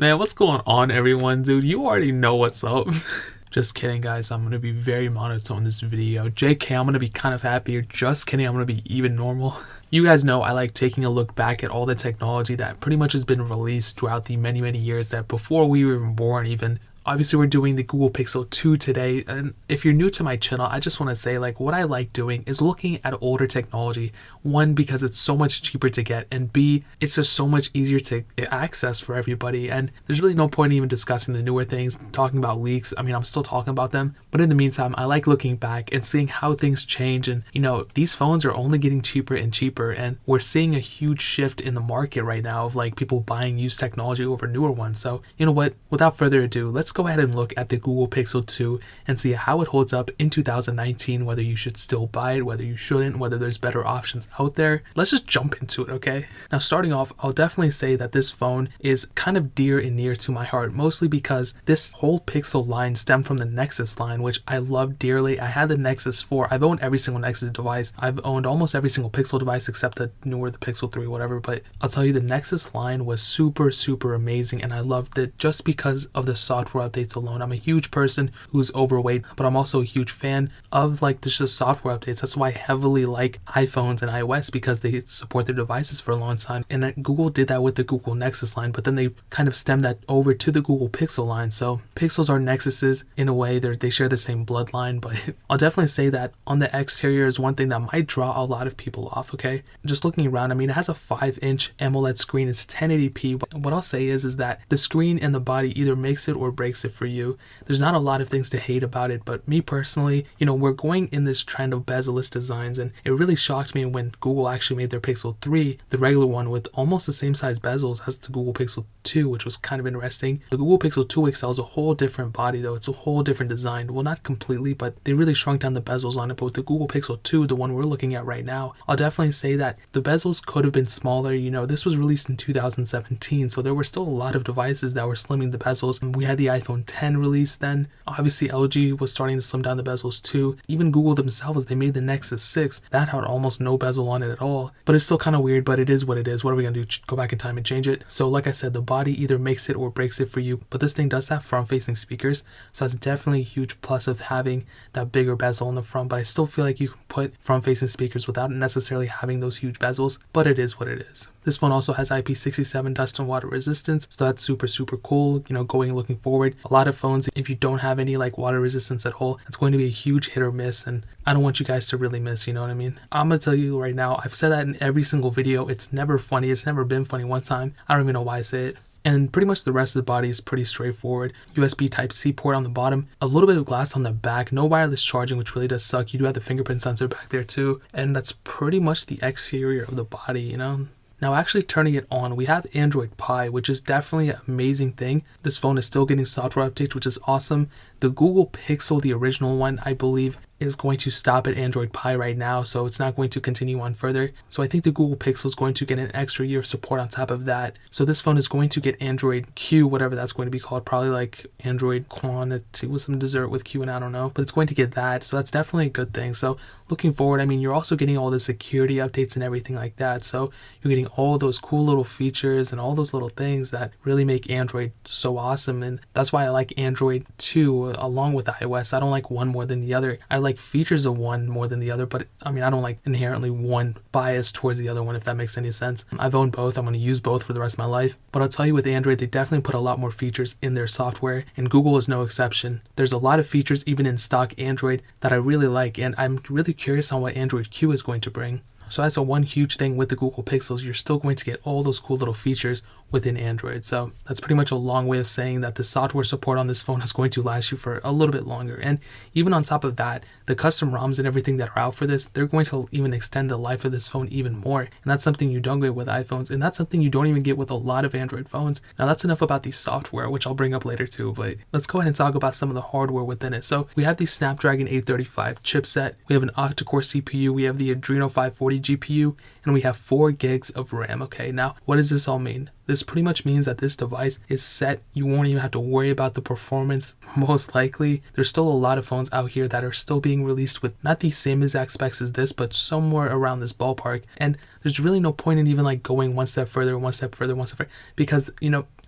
Man, what's going on, everyone? Dude, you already know what's up. Just kidding, guys. I'm going to be very monotone in this video. JK, I'm going to be kind of happier. Just kidding, I'm going to be even normal. You guys know I like taking a look back at all the technology that pretty much has been released throughout the many years that before we were even born even. Obviously, we're doing the Google Pixel 2 today, and if you're new to my channel, I just want to say, what I like doing is looking at older technology. One, because it's so much cheaper to get, and B, it's just so much easier to access for everybody, and there's really no point in even discussing the newer things, talking about leaks. I mean, I'm still talking about them, but in the meantime, I like looking back and seeing how things change, and these phones are only getting cheaper and cheaper, and we're seeing a huge shift in the market right now of people buying used technology over newer ones. So, you know what, without further ado, let's go ahead and look at the Google Pixel 2 and see how it holds up in 2019, whether you should still buy it, whether you shouldn't, whether there's better options out there. Let's just jump into it, okay? Now, starting off, I'll definitely say that this phone is kind of dear and near to my heart, mostly because this whole Pixel line stemmed from the Nexus line, which I love dearly. I had the Nexus 4. I've owned every single Nexus device. I've owned almost every single Pixel device except the newer, the Pixel 3, whatever, but I'll tell you, the Nexus line was super amazing, and I loved it just because of the software updates alone. I'm a huge person who's overweight, but I'm also a huge fan of just the software updates. That's why I heavily like iPhones and iOS, because they support their devices for a long time. And that Google did that with the Google Nexus line, but then they kind of stemmed that over to the Google Pixel line. So Pixels are Nexuses in a way. They share the same bloodline, but I'll definitely say that on the exterior is one thing that might draw a lot of people off, okay? Just looking around, I mean, it has a 5-inch AMOLED screen. It's 1080p. What I'll say is that the screen and the body either makes it or breaks it for you. There's not a lot of things to hate about it, but me personally, we're going in this trend of bezel-less designs, and it really shocked me when Google actually made their Pixel 3, the regular one, with almost the same size bezels as the Google Pixel 2, which was kind of interesting. The Google Pixel 2 XL is a whole different body though. It's a whole different design. Well, not completely, but they really shrunk down the bezels on it. But with the Google Pixel 2, the one we're looking at right now, I'll definitely say that the bezels could have been smaller. This was released in 2017, so there were still a lot of devices that were slimming the bezels. And we had the iPhone 10 released then. Obviously, LG was starting to slim down the bezels too. Even Google themselves, they made the Nexus 6. That had almost no bezel on it at all. But it's still kind of weird, but it is what it is. What are we going to do? Go back in time and change it? So like I said, the body either makes it or breaks it for you. But this thing does have front-facing speakers, so that's definitely a huge plus of having that bigger bezel in the front. But I still feel like you can put front-facing speakers without necessarily having those huge bezels. But it is what it is. This phone also has IP67 dust and water resistance, so that's super cool. Looking forward, a lot of phones, if you don't have any water resistance at all, it's going to be a huge hit or miss, and I don't want you guys to really miss, you know what I mean? I'm gonna tell you right now, I've said that in every single video. It's never funny. It's never been funny one time. I don't even know why I say it. And pretty much the rest of the body is pretty straightforward. USB Type-C port on the bottom, a little bit of glass on the back, no wireless charging, which really does suck. You do have the fingerprint sensor back there too, and that's pretty much the exterior of the body, Now, actually turning it on, we have Android Pie, which is definitely an amazing thing. This phone is still getting software updates, which is awesome. The Google Pixel, the original one, I believe, is going to stop at Android Pie right now, so it's not going to continue on further. So I think the Google Pixel is going to get an extra year of support on top of that. So this phone is going to get Android Q, whatever that's going to be called, probably Android Quantity with some dessert with Q, and I don't know, but it's going to get that. So that's definitely a good thing. So looking forward, I mean, you're also getting all the security updates and everything like that. So you're getting all those cool little features and all those little things that really make Android so awesome. And that's why I like Android 2 along with iOS. I don't like one more than the other. I like features of one more than the other, but I mean, I don't like inherently one bias towards the other one, if that makes any sense. I've owned both. I'm going to use both for the rest of my life. But I'll tell you, with Android, they definitely put a lot more features in their software, and Google is no exception. There's a lot of features even in stock Android that I really like, and I'm really curious on what Android Q is going to bring. So that's one huge thing with the Google Pixels. You're still going to get all those cool little features within Android. So that's pretty much a long way of saying that the software support on this phone is going to last you for a little bit longer. And even on top of that, the custom ROMs and everything that are out for this, they're going to even extend the life of this phone even more. And that's something you don't get with iPhones, and that's something you don't even get with a lot of Android phones. Now that's enough about the software, which I'll bring up later too, but let's go ahead and talk about some of the hardware within it. So we have the Snapdragon 835 chipset, we have an octa-core CPU, we have the Adreno 540 GPU, and we have 4 gigs of RAM. Okay, now what does this all mean? This pretty much means that this device is set. You won't even have to worry about the performance. Most likely, there's still a lot of phones out here that are still being released with not the same exact specs as this, but somewhere around this ballpark. And there's really no point in even like going one step further, because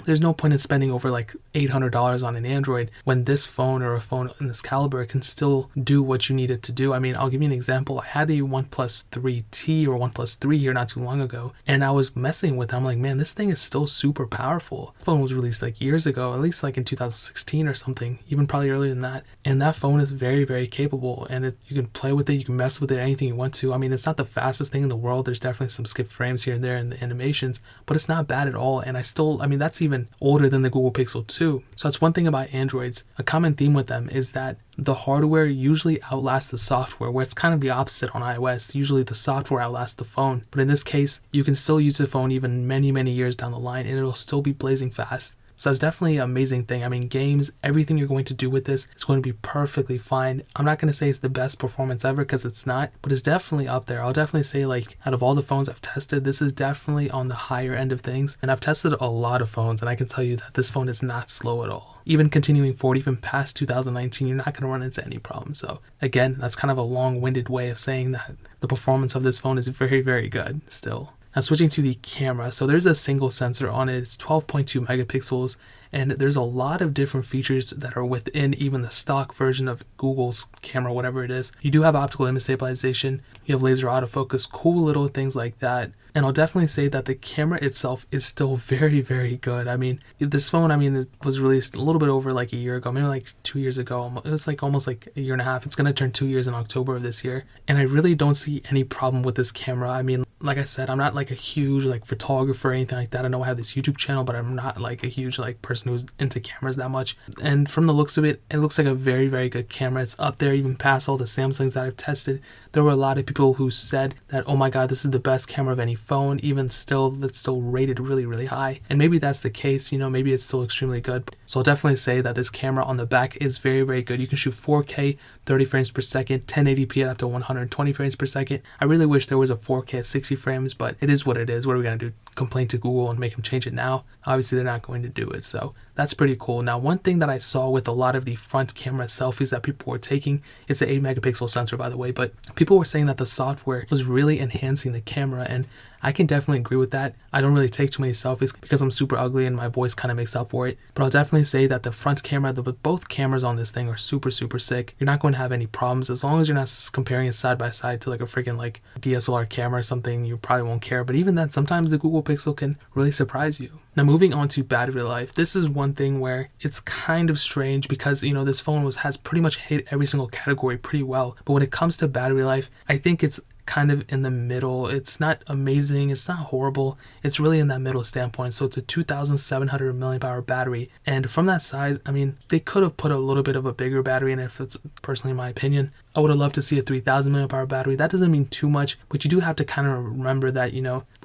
there's no point in spending over like $800 on an Android when this phone or a phone in this caliber can still do what you need it to do. I mean, I'll give you an example. I had a OnePlus 3T or OnePlus 3 here not too long ago, and I was messing with it. I'm like, man, this thing is still super powerful. The phone was released like years ago, at least like in 2016 or something, even probably earlier than that. And that phone is very, very capable, and you can play with it, you can mess with it, anything you want to. I mean, it's not the fastest thing in the world. There's definitely some skip frames here and there in the animations, but it's not bad at all. And I mean, that's even older than the Google Pixel 2. So that's one thing about Androids. A common theme with them is that the hardware usually outlasts the software, where it's kind of the opposite on iOS. Usually the software outlasts the phone. But in this case, you can still use the phone even many, many years down the line, and it'll still be blazing fast. So that's definitely an amazing thing. I mean, games, everything you're going to do with this is going to be perfectly fine. I'm not going to say it's the best performance ever, because it's not, but it's definitely up there. I'll definitely say, like, out of all the phones I've tested, this is definitely on the higher end of things. And I've tested a lot of phones, and I can tell you that this phone is not slow at all. Even continuing forward, even past 2019, you're not going to run into any problems. So again, that's kind of a long-winded way of saying that the performance of this phone is very, very good still. Now switching to the camera, so there's a single sensor on it. It's 12.2 megapixels, and there's a lot of different features that are within even the stock version of Google's camera, whatever it is. You do have optical image stabilization, you have laser autofocus, cool little things like that. And I'll definitely say that the camera itself is still very, very good. I mean, this phone, it was released a little bit over like a year ago, maybe like 2 years ago. It was like almost like a year and a half. It's going to turn 2 years in October of this year. And I really don't see any problem with this camera. I mean, like I said, I'm not like a huge like photographer or anything like that. I know I have this YouTube channel, but I'm not like a huge like person who's into cameras that much. And from the looks of it, it looks like a very, very good camera. It's up there even past all the Samsungs that I've tested. There were a lot of people who said that, oh my God, this is the best camera of any phone. Even still, that's still rated really, really high. And maybe that's the case, maybe it's still extremely good. So I'll definitely say that this camera on the back is very, very good. You can shoot 4K, 30 frames per second, 1080p at up to 120 frames per second. I really wish there was a 4K at 60 frames, but it is what it is. What are we going to do? Complain to Google and make them change it now? Obviously, they're not going to do it. So that's pretty cool. Now, one thing that I saw with a lot of the front camera selfies that people were taking, it's an 8 megapixel sensor, by the way, but people were saying that the software was really enhancing the camera, and I can definitely agree with that. I don't really take too many selfies because I'm super ugly and my voice kind of makes up for it. But I'll definitely say that the front camera, both cameras on this thing are super, super sick. You're not going to have any problems as long as you're not comparing it side by side to like a freaking like DSLR camera or something. You probably won't care. But even then, sometimes the Google Pixel can really surprise you. Now, moving on to battery life, this is one thing where it's kind of strange because, this phone has pretty much hit every single category pretty well. But when it comes to battery life, I think it's kind of in the middle. It's not amazing, it's not horrible, it's really in that middle standpoint. So it's a 2,700 milliamp hour battery, and from that size, they could have put a little bit of a bigger battery in it, if it's personally my opinion. I would have loved to see a 3,000 milliamp hour battery. That doesn't mean too much, but you do have to kind of remember that,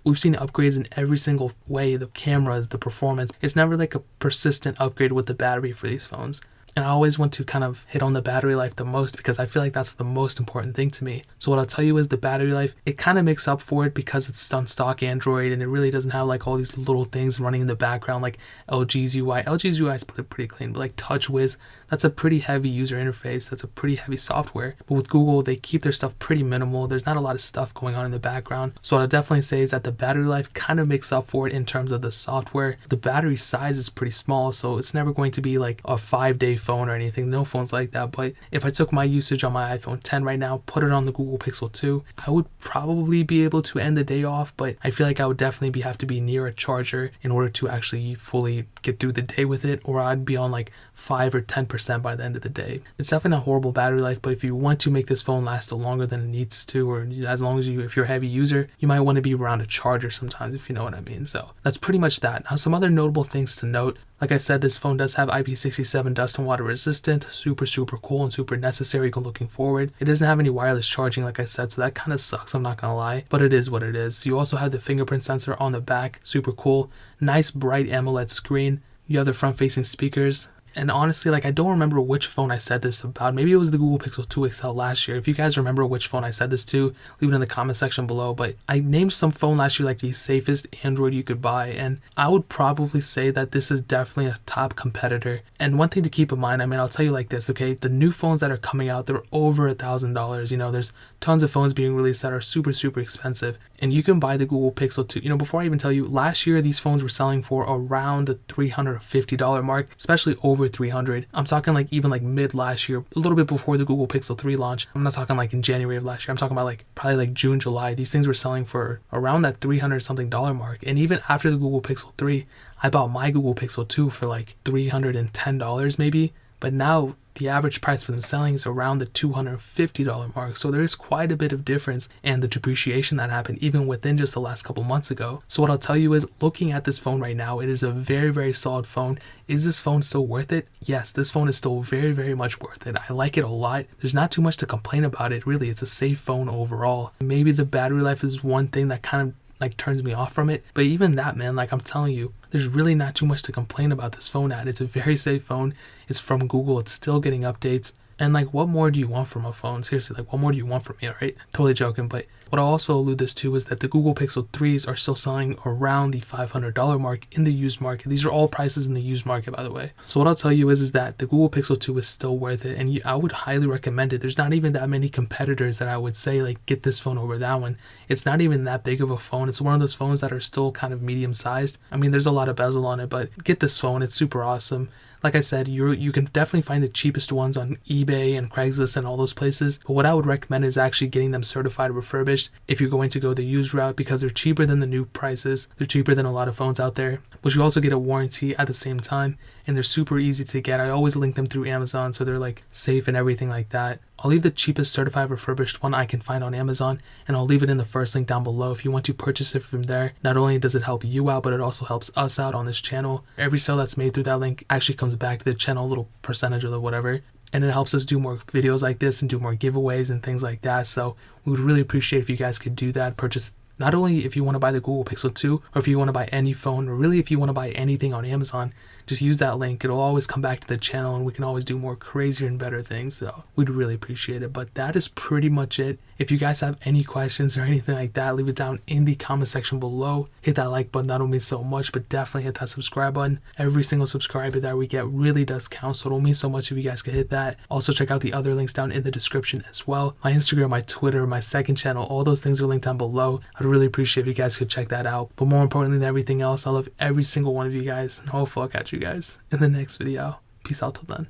we've seen upgrades in every single way. The cameras, the performance, it's never like a persistent upgrade with the battery for these phones. And I always want to kind of hit on the battery life the most because I feel like that's the most important thing to me. So what I'll tell you is the battery life, it kind of makes up for it because it's on stock Android and it really doesn't have like all these little things running in the background like LG's UI. LG's UI is pretty clean, but like TouchWiz, that's a pretty heavy user interface. That's a pretty heavy software. But with Google, they keep their stuff pretty minimal. There's not a lot of stuff going on in the background. So what I'll definitely say is that the battery life kind of makes up for it in terms of the software. The battery size is pretty small, so it's never going to be like a 5-day phone or anything. No phone's like that. But if I took my usage on my iPhone 10 right now, put it on the Google Pixel 2, I would probably be able to end the day off, but I feel like I would definitely have to be near a charger in order to actually fully get through the day with it, or I'd be on like 5 or 10% by the end of the day. It's definitely not horrible battery life, but if you want to make this phone last longer than it needs to, or as long as if you're a heavy user, you might want to be around a charger sometimes, if you know what I mean. So that's pretty much that. Now, some other notable things to note. Like I said, this phone does have IP67 dust and water resistant, super, super cool and super necessary looking forward. It doesn't have any wireless charging, like I said, so that kind of sucks, I'm not gonna lie, but it is what it is. You also have the fingerprint sensor on the back, super cool. Nice bright AMOLED screen. You have the front-facing speakers. And honestly, like, I don't remember which phone I said this about. Maybe it was the Google Pixel 2 XL last year. If you guys remember which phone I said this to, leave it in the comment section below. But I named some phone last year like the safest Android you could buy, and I would probably say that this is definitely a top competitor. And one thing to keep in mind, I mean, I'll tell you like this, okay? The new phones that are coming out, they're over $1,000. You know, there's tons of phones being released that are super, super expensive. And you can buy the Google Pixel 2. You know, before I even tell you, last year these phones were selling for around the $350 mark, especially over $300. I'm talking like even like mid last year, a little bit before the Google Pixel 3 launch. I'm not talking like in January of last year. I'm talking about like probably like June, July. These things were selling for around that $300 something mark. And even after the Google Pixel 3, I bought my Google Pixel 2 for like $310 maybe. But now the average price for them selling is around the $250 mark. So there is quite a bit of difference and the depreciation that happened even within just the last couple months ago. So what I'll tell you is, looking at this phone right now, it is a very, very solid phone. Is this phone still worth it? Yes, this phone is still very, very much worth it. I like it a lot. There's not too much to complain about it, really. It's a safe phone overall. Maybe the battery life is one thing that kind of like turns me off from it, but even that, man, like I'm telling you, there's really not too much to complain about this phone at. It's a very safe phone. It's from Google. It's still getting updates. And like, what more do you want from a phone? Seriously, like, what more do you want from me, right? Totally joking. But what I'll also allude this to is that the Google Pixel 3s are still selling around the $500 mark in the used market. These are all prices in the used market, by the way. So what I'll tell you is that the Google Pixel 2 is still worth it, and I would highly recommend it. There's not even that many competitors that I would say like get this phone over that one. It's not even that big of a phone. It's one of those phones that are still kind of medium sized. I mean, there's a lot of bezel on it, but get this phone. It's super awesome. Like I said, you can definitely find the cheapest ones on eBay and Craigslist and all those places. But what I would recommend is actually getting them certified refurbished if you're going to go the used route, because they're cheaper than the new prices. They're cheaper than a lot of phones out there. But you also get a warranty at the same time, and they're super easy to get. I always link them through Amazon, so they're like safe and everything like that. I'll leave the cheapest certified refurbished one I can find on Amazon, and I'll leave it in the first link down below if you want to purchase it from there. Not only does it help you out, but it also helps us out on this channel. Every sale that's made through that link actually comes back to the channel, a little percentage or whatever, and it helps us do more videos like this and do more giveaways and things like that. So we would really appreciate if you guys could do that. Purchase not only if you want to buy the Google Pixel 2, or if you want to buy any phone, or really if you want to buy anything on Amazon, just use that link. It'll always come back to the channel, and we can always do more crazier and better things. So we'd really appreciate it. But that is pretty much it. If you guys have any questions or anything like that, leave it down in the comment section below. Hit that like button, that'll mean so much, but definitely hit that subscribe button. Every single subscriber that we get really does count, so it'll mean so much if you guys could hit that. Also check out the other links down in the description as well. My Instagram, my Twitter, my second channel, all those things are linked down below. I'd really appreciate if you guys could check that out. But more importantly than everything else, I love every single one of you guys, and hopefully I'll catch you guys in the next video. Peace out till then.